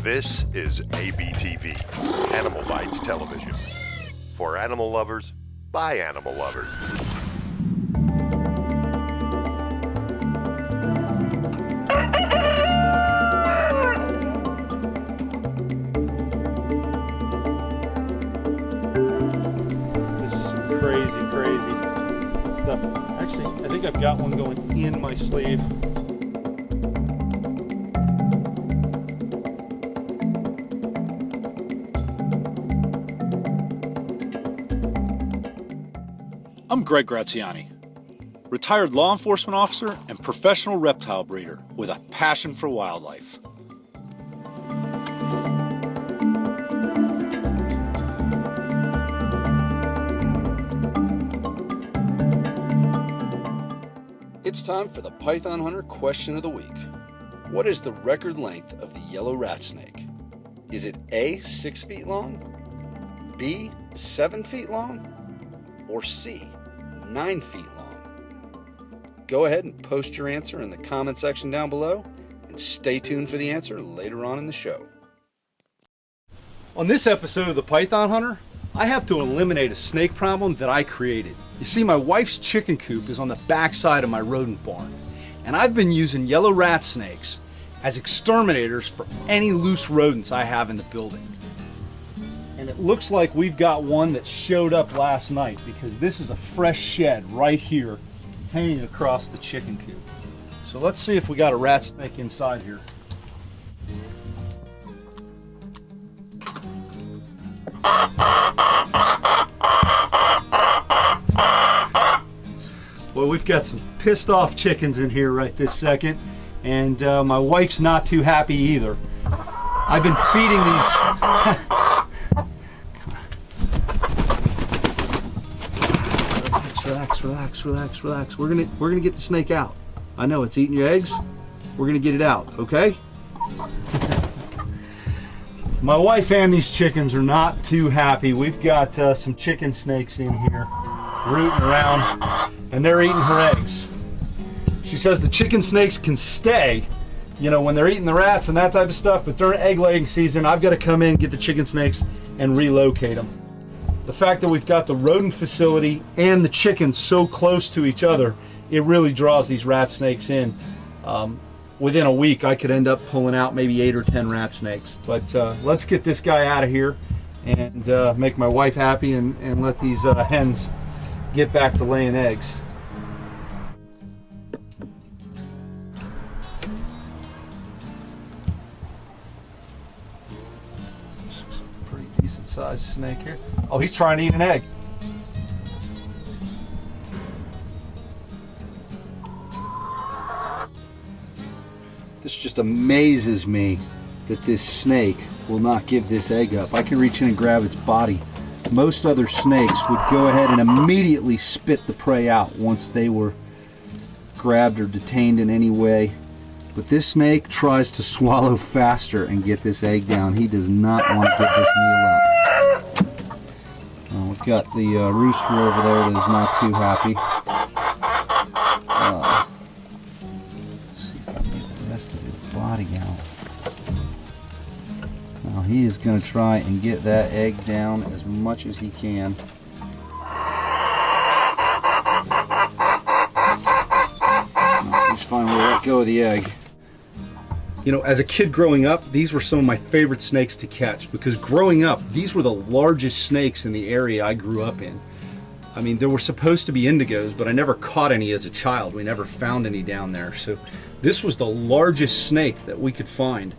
This is ABTV, Animal Bites Television. For animal lovers, by animal lovers. This is some crazy stuff. Actually, I think I've got one going in my sleeve. I'm Greg Graziani, retired law enforcement officer and professional reptile breeder with a passion for wildlife. It's time for the Python Hunter question of the week. What is the record length of the yellow rat snake? Is it A, 6 feet long, B, 7 feet long, or C, 9 feet long? Go ahead and post your answer in the comment section down below and stay tuned for the answer later on in the show. On this episode of the Python Hunter, I have to eliminate a snake problem that I created. You see, my wife's chicken coop is on the back side of my rodent barn, and I've been using yellow rat snakes as exterminators for any loose rodents I have in the building. And it looks like we've got one that showed up last night, because this is a fresh shed right here hanging across the chicken coop. So let's see if we got a rat snake inside here. Well, we've got some pissed off chickens in here right this second, and my wife's not too happy either. I've been feeding these Relax. We're gonna get the snake out. I know it's eating your eggs. We're gonna get it out, okay? My wife and these chickens are not too happy. We've got some chicken snakes in here rooting around, and they're eating her eggs. She says the chicken snakes can stay, you know, when they're eating the rats and that type of stuff, but during egg laying season, I've got to come in, get the chicken snakes, and relocate them. The fact that we've got the rodent facility and the chickens so close to each other, it really draws these rat snakes in. Within a week, I could end up pulling out maybe 8 or 10 rat snakes. But let's get this guy out of here and make my wife happy and let these hens get back to laying eggs. Decent sized snake here. Oh, he's trying to eat an egg. This just amazes me that this snake will not give this egg up. I can reach in and grab its body. Most other snakes would go ahead and immediately spit the prey out once they were grabbed or detained in any way. But this snake tries to swallow faster and get this egg down. He does not want to give this meal up. We've got the rooster over there that is not too happy. See if I can get the rest of his body out. Now he is going to try and get that egg down as much as he can. He's finally let go of the egg. You know, as a kid growing up, these were some of my favorite snakes to catch, because growing up, these were the largest snakes in the area I grew up in. I mean, there were supposed to be indigos, but I never caught any as a child. We never found any down there. So this was the largest snake that we could find.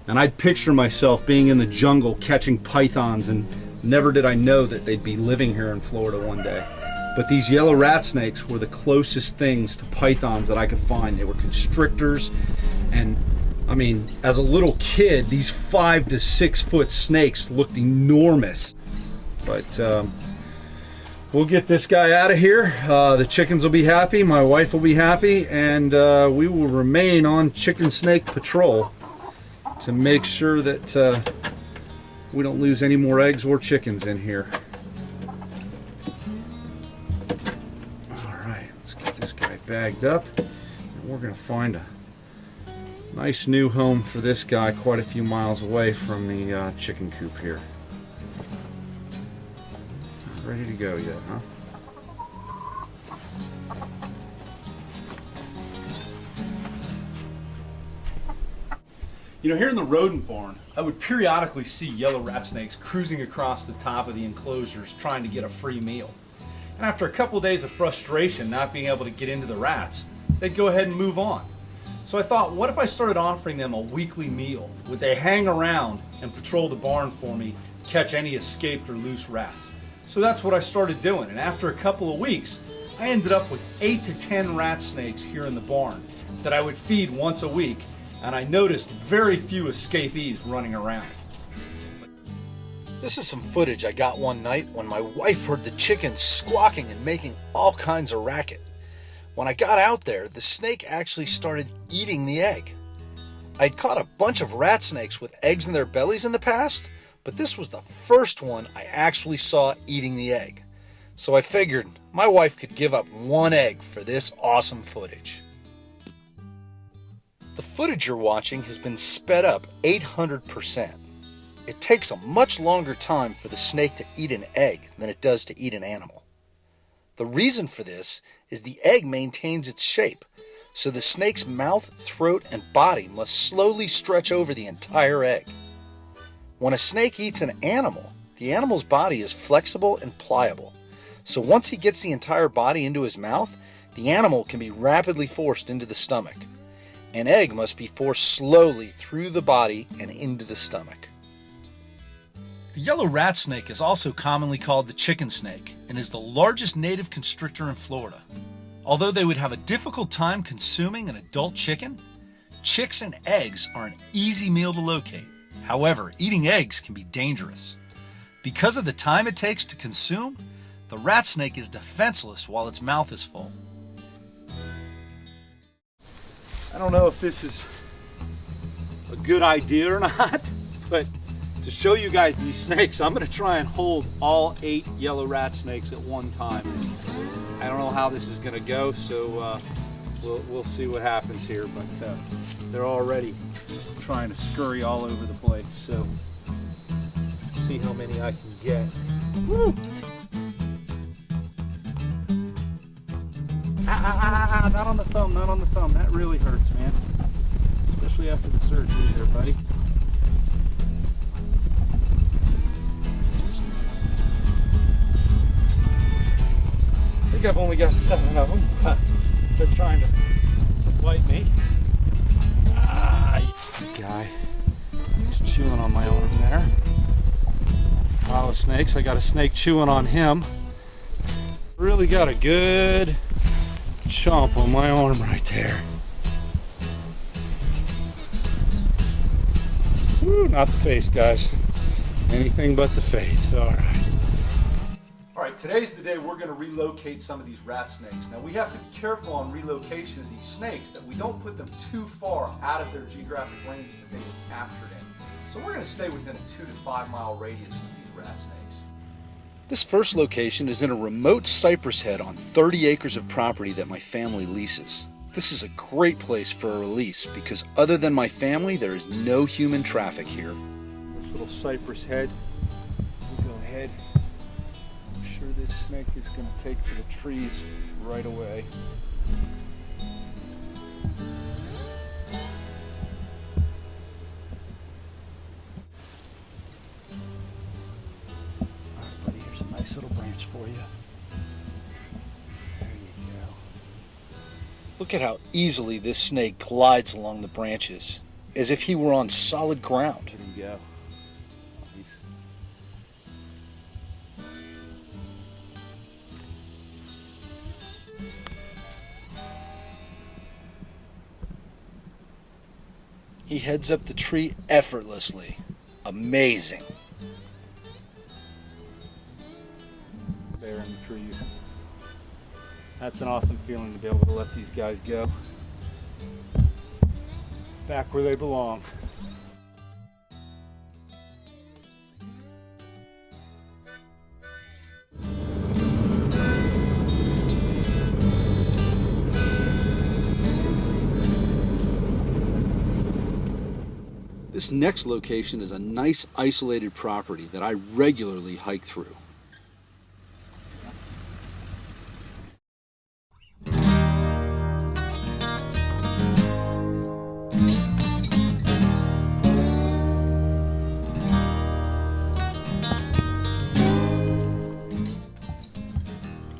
And I'd picture myself being in the jungle catching pythons, and never did I know that they'd be living here in Florida one day. But these yellow rat snakes were the closest things to pythons that I could find. They were constrictors, and I mean, as a little kid, these 5 to 6 foot snakes looked enormous. But we'll get this guy out of here. The chickens will be happy, my wife will be happy, and we will remain on chicken snake patrol to make sure that we don't lose any more eggs or chickens in here. All right, let's get this guy bagged up, and we're gonna find a Nice new home for this guy, quite a few miles away from the chicken coop here. Not ready to go yet, huh? You know, here in the rodent barn, I would periodically see yellow rat snakes cruising across the top of the enclosures trying to get a free meal. And after a couple days of frustration not being able to get into the rats, they'd go ahead and move on. So I thought, what if I started offering them a weekly meal? Would they hang around and patrol the barn for me, catch any escaped or loose rats? So that's what I started doing, and after a couple of weeks, I ended up with 8 to 10 rat snakes here in the barn that I would feed once a week, and I noticed very few escapees running around. This is some footage I got one night when my wife heard the chickens squawking and making all kinds of racket. When I got out there, the snake actually started eating the egg. I'd caught a bunch of rat snakes with eggs in their bellies in the past, but this was the first one I actually saw eating the egg. So I figured my wife could give up one egg for this awesome footage. The footage you're watching has been sped up 800%. It takes a much longer time for the snake to eat an egg than it does to eat an animal. The reason for this is the egg maintains its shape, so the snake's mouth, throat, and body must slowly stretch over the entire egg. When a snake eats an animal, the animal's body is flexible and pliable, so once he gets the entire body into his mouth, the animal can be rapidly forced into the stomach. An egg must be forced slowly through the body and into the stomach. The yellow rat snake is also commonly called the chicken snake and is the largest native constrictor in Florida. Although they would have a difficult time consuming an adult chicken, chicks and eggs are an easy meal to locate. However, eating eggs can be dangerous. Because of the time it takes to consume, the rat snake is defenseless while its mouth is full. I don't know if this is a good idea or not, but to show you guys these snakes, I'm going to try and hold all 8 yellow rat snakes at one time. I don't know how this is going to go, so we'll see what happens here, but they're already trying to scurry all over the place, so see how many I can get. Woo! Not on the thumb, not on the thumb. That really hurts, man. Especially after the surgery there, buddy. I think I've only got 7 of them, but they're trying to bite me. Guy. He's chewing on my arm there. Pile of snakes. I got a snake chewing on him. Really got a good chomp on my arm right there. Woo, not the face, guys. Anything but the face. All right, today's the day we're going to relocate some of these rat snakes. Now, we have to be careful on relocation of these snakes that we don't put them too far out of their geographic range that they were captured in. So we're going to stay within a 2 to 5 mile radius of these rat snakes. This first location is in a remote cypress head on 30 acres of property that my family leases. This is a great place for a release because other than my family, there is no human traffic here. This little cypress head, we'll go ahead. I'm sure this snake is going to take to the trees right away. Nice little branch for you. There you go. Look at how easily this snake glides along the branches, as if he were on solid ground. There you go. He heads up the tree effortlessly. Amazing. There in the trees. That's an awesome feeling to be able to let these guys go back where they belong. This next location is a nice isolated property that I regularly hike through.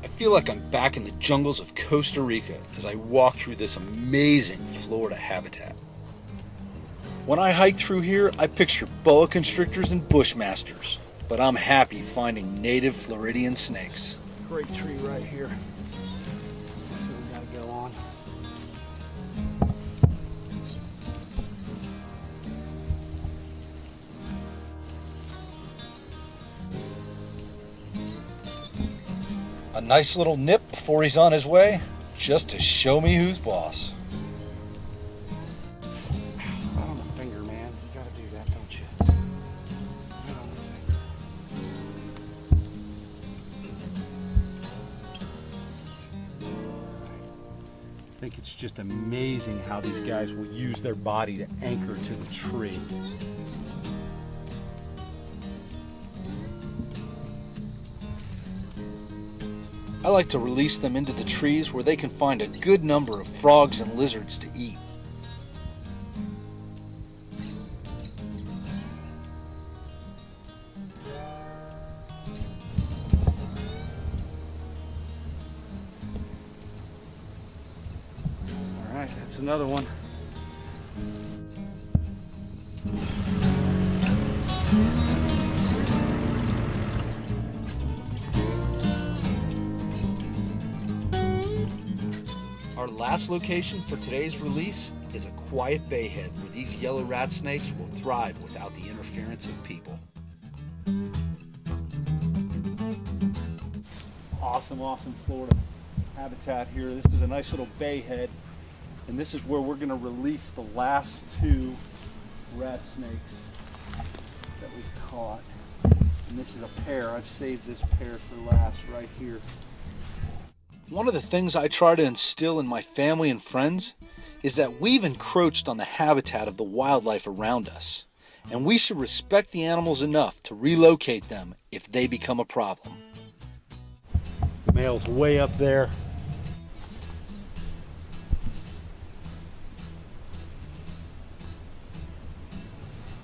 I feel like I'm back in the jungles of Costa Rica as I walk through this amazing Florida habitat. When I hike through here, I picture boa constrictors and bushmasters, but I'm happy finding native Floridian snakes. Great tree right here. So we gotta go on. A nice little nip before he's on his way, just to show me who's boss. Right on the finger, man. You gotta do that, don't you? Right on the finger. I think it's just amazing how these guys will use their body to anchor to the tree. I like to release them into the trees where they can find a good number of frogs and lizards to eat. All right, that's another one. Our last location for today's release is a quiet bayhead where these yellow rat snakes will thrive without the interference of people. Awesome Florida habitat here. This is a nice little bayhead, and this is where we're going to release the last two rat snakes that we've caught. And this is a pair. I've saved this pair for last right here. One of the things I try to instill in my family and friends is that we've encroached on the habitat of the wildlife around us, and we should respect the animals enough to relocate them if they become a problem. The male's way up there.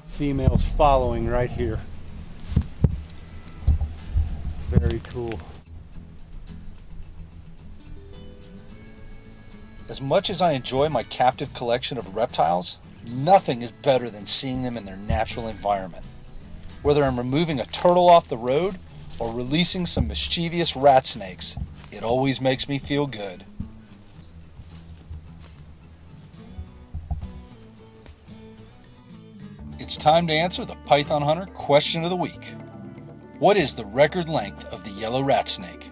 Female's following right here. Very cool. As much as I enjoy my captive collection of reptiles, nothing is better than seeing them in their natural environment. Whether I'm removing a turtle off the road or releasing some mischievous rat snakes, it always makes me feel good. It's time to answer the Python Hunter question of the week. What is the record length of the yellow rat snake?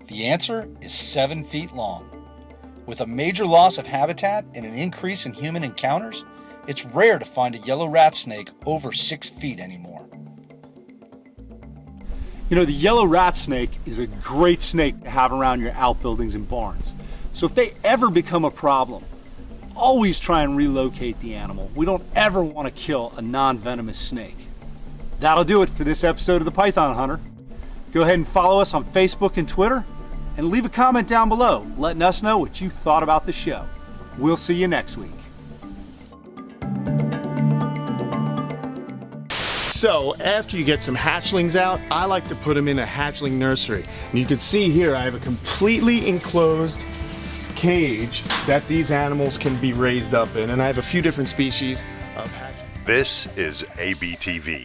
The answer is 7 feet long. With a major loss of habitat and an increase in human encounters, it's rare to find a yellow rat snake over 6 feet anymore. You know, the yellow rat snake is a great snake to have around your outbuildings and barns. So if they ever become a problem, always try and relocate the animal. We don't ever want to kill a non-venomous snake. That'll do it for this episode of the Python Hunter. Go ahead and follow us on Facebook and Twitter, and leave a comment down below letting us know what you thought about the show. We'll see you next week. So after you get some hatchlings out, I like to put them in a hatchling nursery. And you can see here I have a completely enclosed cage that these animals can be raised up in, and I have a few different species of hatchlings. This is ABTV,